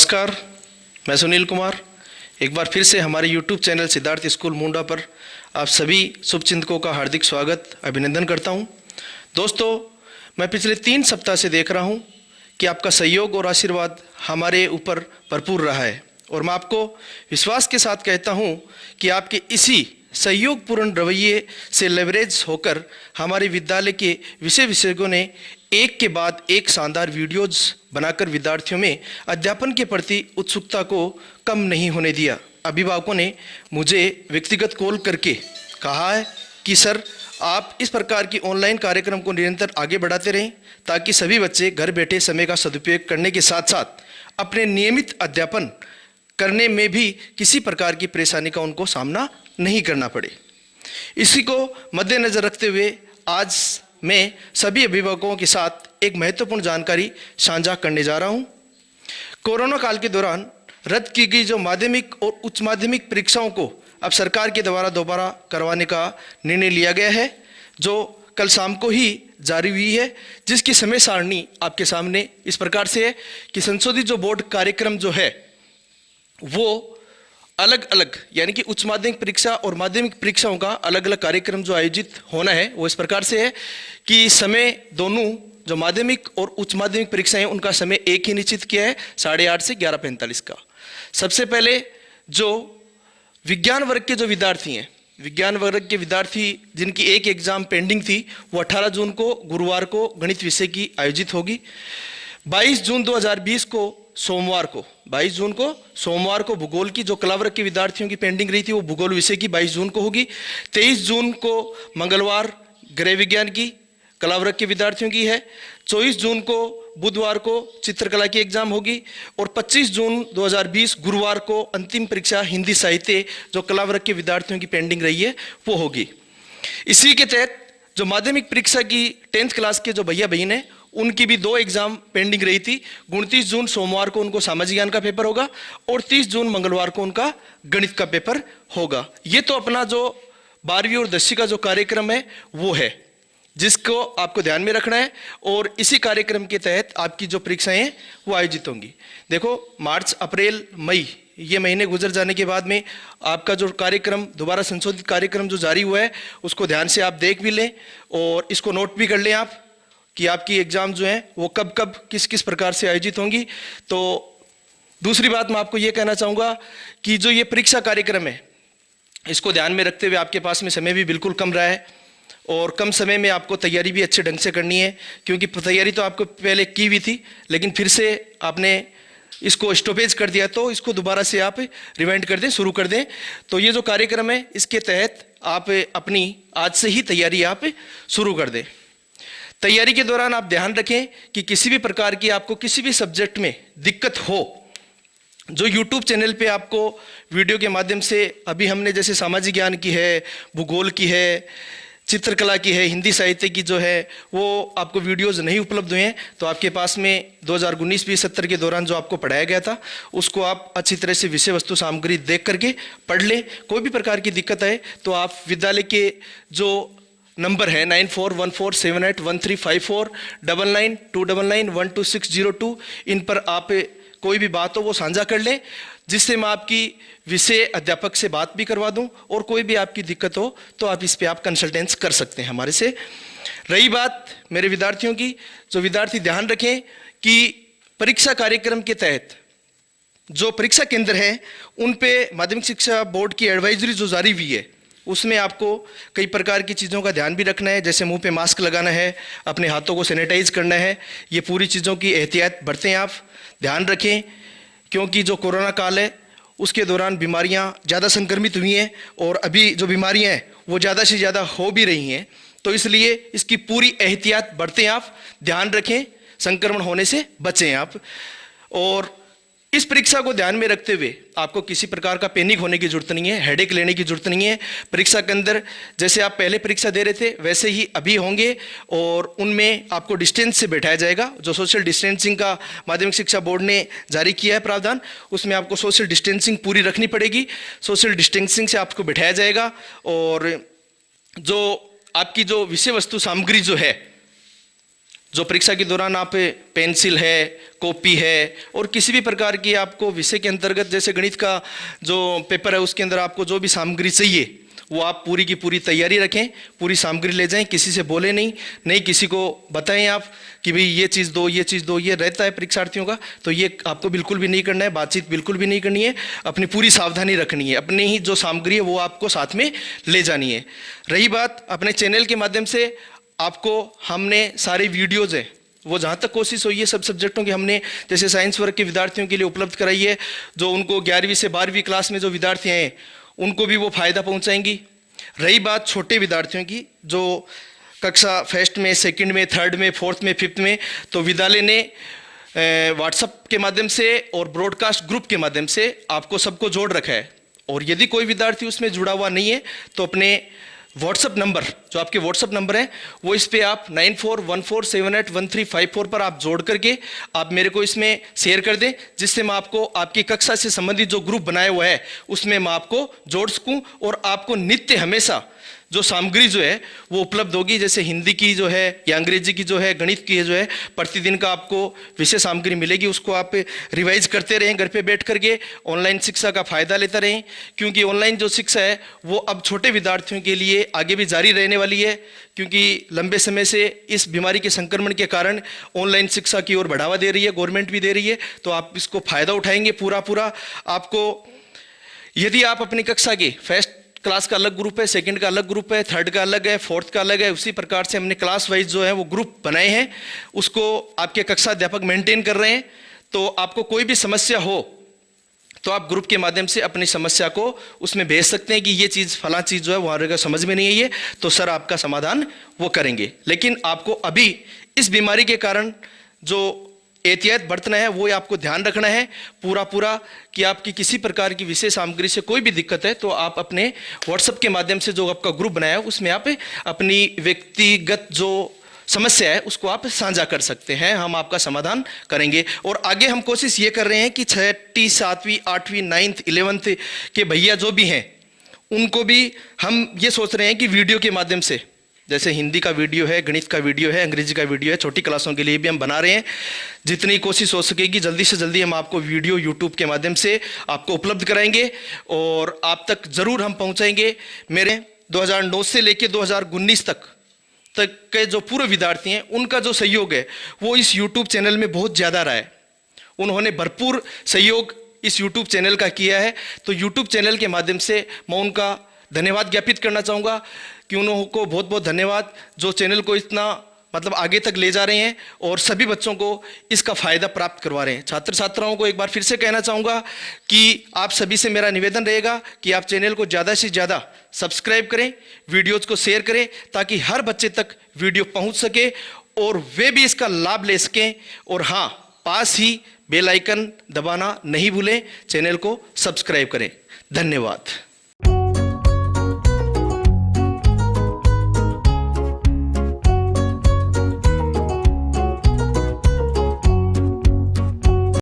नमस्कार, मैं सुनील कुमार एक बार फिर से हमारे YouTube चैनल सिद्धार्थ स्कूल मुंडा पर आप सभी शुभचिंतकों का हार्दिक स्वागत अभिनंदन करता हूं। दोस्तों, मैं पिछले 3 सप्ताह से देख रहा हूं कि आपका सहयोग और आशीर्वाद हमारे ऊपर भरपूर रहा है और मैं आपको विश्वास के साथ कहता हूं कि आपके इसी सहयोगपूर्ण रवैये से लेवरेज होकर हमारे विद्यालय के विशेषज्ञों ने एक के बाद एक शानदार वीडियोज बनाकर विद्यार्थियों में अध्यापन के प्रति उत्सुकता को कम नहीं होने दिया। अभिभावकों ने मुझे व्यक्तिगत कॉल करके कहा है कि सर, आप इस प्रकार की ऑनलाइन कार्यक्रम को निरंतर आगे बढ़ाते रहें ताकि सभी बच्चे घर बैठे समय का सदुपयोग करने के साथ साथ अपने नियमित अध्यापन करने में भी किसी प्रकार की परेशानी का उनको सामना नहीं करना पड़े। इसी को मद्देनजर रखते हुए आज मैं सभी अभिभावकों के साथ एक महत्वपूर्ण जानकारी साझा करने जा रहा हूं। कोरोना काल के दौरान रद्द की गई जो माध्यमिक और उच्च माध्यमिक परीक्षाओं को अब सरकार के द्वारा दोबारा करवाने का निर्णय लिया गया है, जो कल शाम को ही जारी हुई है, जिसकी समय सारणी आपके सामने इस प्रकार से है कि संशोधित जो बोर्ड कार्यक्रम जो है वो अलग अलग यानी कि उच्च माध्यमिक परीक्षा और माध्यमिक परीक्षाओं का अलग अलग कार्यक्रम जो आयोजित होना है वो इस प्रकार से है कि समय दोनों जो माध्यमिक और उच्च माध्यमिक परीक्षाएं उनका समय एक ही निश्चित किया है 8:30 से 11:45 का। सबसे पहले जो विज्ञान वर्ग के जो विद्यार्थी हैं, विज्ञान वर्ग के विद्यार्थी जिनकी एक एग्जाम पेंडिंग थी वो 18 जून को गुरुवार को गणित विषय की आयोजित होगी। 22 जून 2020 को सोमवार को 22 जून को सोमवार को भूगोल की जो कला वर्ग के विद्यार्थियों की पेंडिंग रही थी वो भूगोल विषय की 22 जून को होगी। 23 जून को मंगलवार गृह विज्ञान की कला वर्ग के विद्यार्थियों की है। 24 जून को बुधवार को चित्रकला की एग्जाम होगी और 25 जून 2020 गुरुवार को अंतिम परीक्षा हिंदी साहित्य जो कला वर्ग के विद्यार्थियों की पेंडिंग रही है वो होगी। इसी के तहत जो माध्यमिक परीक्षा की 10th क्लास के जो भैया बहन है उनकी भी 2 एग्जाम पेंडिंग रही थी। 29 जून सोमवार को उनको सामाजिक ज्ञान का पेपर होगा और 30 जून मंगलवार को उनका गणित का पेपर होगा। ये तो अपना जो 12वीं और 10वीं का जो कार्यक्रम है वो है, जिसको आपको ध्यान में रखना है और इसी कार्यक्रम के तहत आपकी जो परीक्षाएं हैं वो आयोजित होंगी। देखो, मार्च, अप्रैल, मई ये महीने गुजर जाने के बाद में आपका जो कार्यक्रम दोबारा संशोधित कार्यक्रम जो जारी हुआ है उसको ध्यान से आप देख भी लें और इसको नोट भी कर लें आप कि आपकी एग्जाम जो है वो कब कब किस किस प्रकार से आयोजित होंगी। तो दूसरी बात मैं आपको ये कहना चाहूँगा कि जो ये परीक्षा कार्यक्रम है इसको ध्यान में रखते हुए आपके पास में समय भी बिल्कुल कम रहा है और कम समय में आपको तैयारी भी अच्छे ढंग से करनी है, क्योंकि तैयारी तो आपको पहले की हुई थी लेकिन फिर से आपने इसको स्टॉपेज कर दिया, तो इसको दोबारा से आप रिवाइंड कर दें, शुरू कर दें। तो ये जो कार्यक्रम है इसके तहत आप अपनी आज से ही तैयारी आप शुरू कर दें। तैयारी के दौरान आप ध्यान रखें कि किसी भी प्रकार की आपको किसी भी सब्जेक्ट में दिक्कत हो, जो YouTube चैनल पे आपको वीडियो के माध्यम से अभी हमने जैसे सामाजिक ज्ञान की है, भूगोल की है, चित्रकला की है, हिंदी साहित्य की जो है वो आपको वीडियोज़ नहीं उपलब्ध हुए हैं, तो आपके पास में 2019-20 सत्र के दौरान जो आपको पढ़ाया गया था उसको आप अच्छी तरह से विषय वस्तु सामग्री देख करके पढ़ लें। कोई भी प्रकार की दिक्कत है तो आप विद्यालय के जो नंबर है 9414781354 992999122602 इन पर आप कोई भी बात हो वो साझा कर लें, जिससे मैं आपकी विषय अध्यापक से बात भी करवा दूं और कोई भी आपकी दिक्कत हो तो आप इस पे आप कंसल्टेंस कर सकते हैं हमारे से। रही बात मेरे विद्यार्थियों की, जो विद्यार्थी ध्यान रखें कि परीक्षा कार्यक्रम के तहत जो परीक्षा केंद्र हैं उन पे माध्यमिक शिक्षा बोर्ड की एडवाइजरी जो जारी हुई है उसमें आपको कई प्रकार की चीज़ों का ध्यान भी रखना है, जैसे मुंह पे मास्क लगाना है, अपने हाथों को सैनिटाइज करना है। ये पूरी चीज़ों की एहतियात बरतें, आप ध्यान रखें, क्योंकि जो कोरोना काल है उसके दौरान बीमारियां ज़्यादा संक्रमित हुई हैं और अभी जो बीमारियां हैं वो ज़्यादा से ज़्यादा हो भी रही हैं, तो इसलिए इसकी पूरी एहतियात बरतें, आप ध्यान रखें, संक्रमण होने से बचें आप। और इस परीक्षा को ध्यान में रखते हुए आपको किसी प्रकार का पैनिक होने की जरूरत नहीं है, हेडेक लेने की जरूरत नहीं है। परीक्षा के अंदर जैसे आप पहले परीक्षा दे रहे थे वैसे ही अभी होंगे और उनमें आपको डिस्टेंस से बैठाया जाएगा। जो सोशल डिस्टेंसिंग का माध्यमिक शिक्षा बोर्ड ने जारी किया है प्रावधान, उसमें आपको सोशल डिस्टेंसिंग पूरी रखनी पड़ेगी। सोशल डिस्टेंसिंग से आपको बैठाया जाएगा और जो आपकी जो विषय वस्तु सामग्री जो है जो परीक्षा के दौरान आप पेंसिल है, कॉपी है और किसी भी प्रकार की आपको विषय के अंतर्गत जैसे गणित का जो पेपर है उसके अंदर आपको जो भी सामग्री चाहिए वो आप पूरी की पूरी तैयारी रखें, पूरी सामग्री ले जाएं, किसी से बोले नहीं किसी को बताएं आप कि भाई ये चीज़ दो, ये चीज़ दो, ये रहता है परीक्षार्थियों का। तो ये आपको बिल्कुल भी नहीं करना है, बातचीत बिल्कुल भी नहीं करनी है, अपनी पूरी सावधानी रखनी है, अपनी ही जो सामग्री है वो आपको साथ में ले जानी है। रही बात अपने चैनल के माध्यम से आपको हमने सारे वीडियोज़ हैं वो जहाँ तक कोशिश हुई है सब सब्जेक्टों की हमने जैसे साइंस वर्ग के विद्यार्थियों के लिए उपलब्ध कराई है, जो उनको 11वीं से 12वीं क्लास में जो विद्यार्थी हैं उनको भी वो फायदा पहुंचाएंगी। रही बात छोटे विद्यार्थियों की जो कक्षा फर्स्ट में, सेकंड में, थर्ड में, फोर्थ में, फिफ्थ में, तो विद्यालय ने व्हाट्सएप के माध्यम से और ब्रॉडकास्ट ग्रुप के माध्यम से आपको सबको जोड़ रखा है। और यदि कोई विद्यार्थी उसमें जुड़ा हुआ नहीं है तो अपने व्हाट्सएप नंबर, जो आपके व्हाट्सएप नंबर है वो इस पे आप 9414781354 पर आप जोड़ करके आप मेरे को इसमें शेयर कर दें, जिससे मैं आपको आपकी कक्षा से संबंधित जो ग्रुप बनाया हुआ है उसमें मैं आपको जोड़ सकूं और आपको नित्य हमेशा जो सामग्री जो है वो उपलब्ध होगी। जैसे हिंदी की जो है या अंग्रेजी की जो है, गणित की जो है, प्रतिदिन का आपको विषय सामग्री मिलेगी, उसको आप रिवाइज करते रहें घर पे बैठ करके, ऑनलाइन शिक्षा का फायदा लेते रहें, क्योंकि ऑनलाइन जो शिक्षा है वो अब छोटे विद्यार्थियों के लिए आगे भी जारी रहने वाली है, क्योंकि लंबे समय से इस बीमारी के संक्रमण के कारण ऑनलाइन शिक्षा की ओर बढ़ावा दे रही है, गवर्नमेंट भी दे रही है। तो आप इसको फायदा उठाएंगे पूरा। आपको यदि आप अपनी कक्षा के फर्स्ट क्लास का अलग ग्रुप है, सेकंड का अलग ग्रुप है, थर्ड का अलग है, फोर्थ का अलग है, उसी प्रकार से हमने क्लास वाइज जो है वो ग्रुप बनाए हैं, उसको आपके कक्षा अध्यापक मेंटेन कर रहे हैं। तो आपको कोई भी समस्या हो तो आप ग्रुप के माध्यम से अपनी समस्या को उसमें भेज सकते हैं कि ये चीज़ फला चीज़ जो है वो हमारे को समझ में नहीं है, ये तो सर आपका समाधान वो करेंगे। लेकिन आपको अभी इस बीमारी के कारण जो एहतियात बरतना है वो आपको ध्यान रखना है पूरा कि आपकी किसी प्रकार की विशेष सामग्री से कोई भी दिक्कत है तो आप अपने व्हाट्सएप के माध्यम से जो आपका ग्रुप बनाया है उसमें आप अपनी व्यक्तिगत जो समस्या है उसको आप साझा कर सकते हैं, हम आपका समाधान करेंगे। और आगे हम कोशिश ये कर रहे हैं कि 6वीं, 7वीं, 8वीं, 9th, 11th के भैया जो भी हैं उनको भी हम ये सोच रहे हैं कि वीडियो के माध्यम से, जैसे हिंदी का वीडियो है, गणित का वीडियो है, अंग्रेजी का वीडियो है, छोटी क्लासों के लिए भी हम बना रहे हैं। जितनी कोशिश हो सकेगी जल्दी से जल्दी हम आपको वीडियो यूट्यूब के माध्यम से आपको उपलब्ध कराएंगे और आप तक ज़रूर हम पहुंचाएंगे। मेरे 2009 से लेकर 2019 तक के जो पूर्व विद्यार्थी हैं उनका जो सहयोग है वो इस यूट्यूब चैनल में बहुत ज़्यादा रहा है। उन्होंने भरपूर सहयोग इस यूट्यूब चैनल का किया है। तो यूट्यूब चैनल के माध्यम से मैं उनका धन्यवाद ज्ञापित करना चाहूँगा कि उनको बहुत बहुत धन्यवाद, जो चैनल को इतना मतलब आगे तक ले जा रहे हैं और सभी बच्चों को इसका फ़ायदा प्राप्त करवा रहे हैं। छात्र छात्राओं को एक बार फिर से कहना चाहूँगा कि आप सभी से मेरा निवेदन रहेगा कि आप चैनल को ज़्यादा से ज़्यादा सब्सक्राइब करें, वीडियोज़ को शेयर करें, ताकि हर बच्चे तक वीडियो पहुँच सके और वे भी इसका लाभ ले सकें। और हाँ, पास ही बेल आइकन दबाना नहीं भूलें, चैनल को सब्सक्राइब करें। धन्यवाद।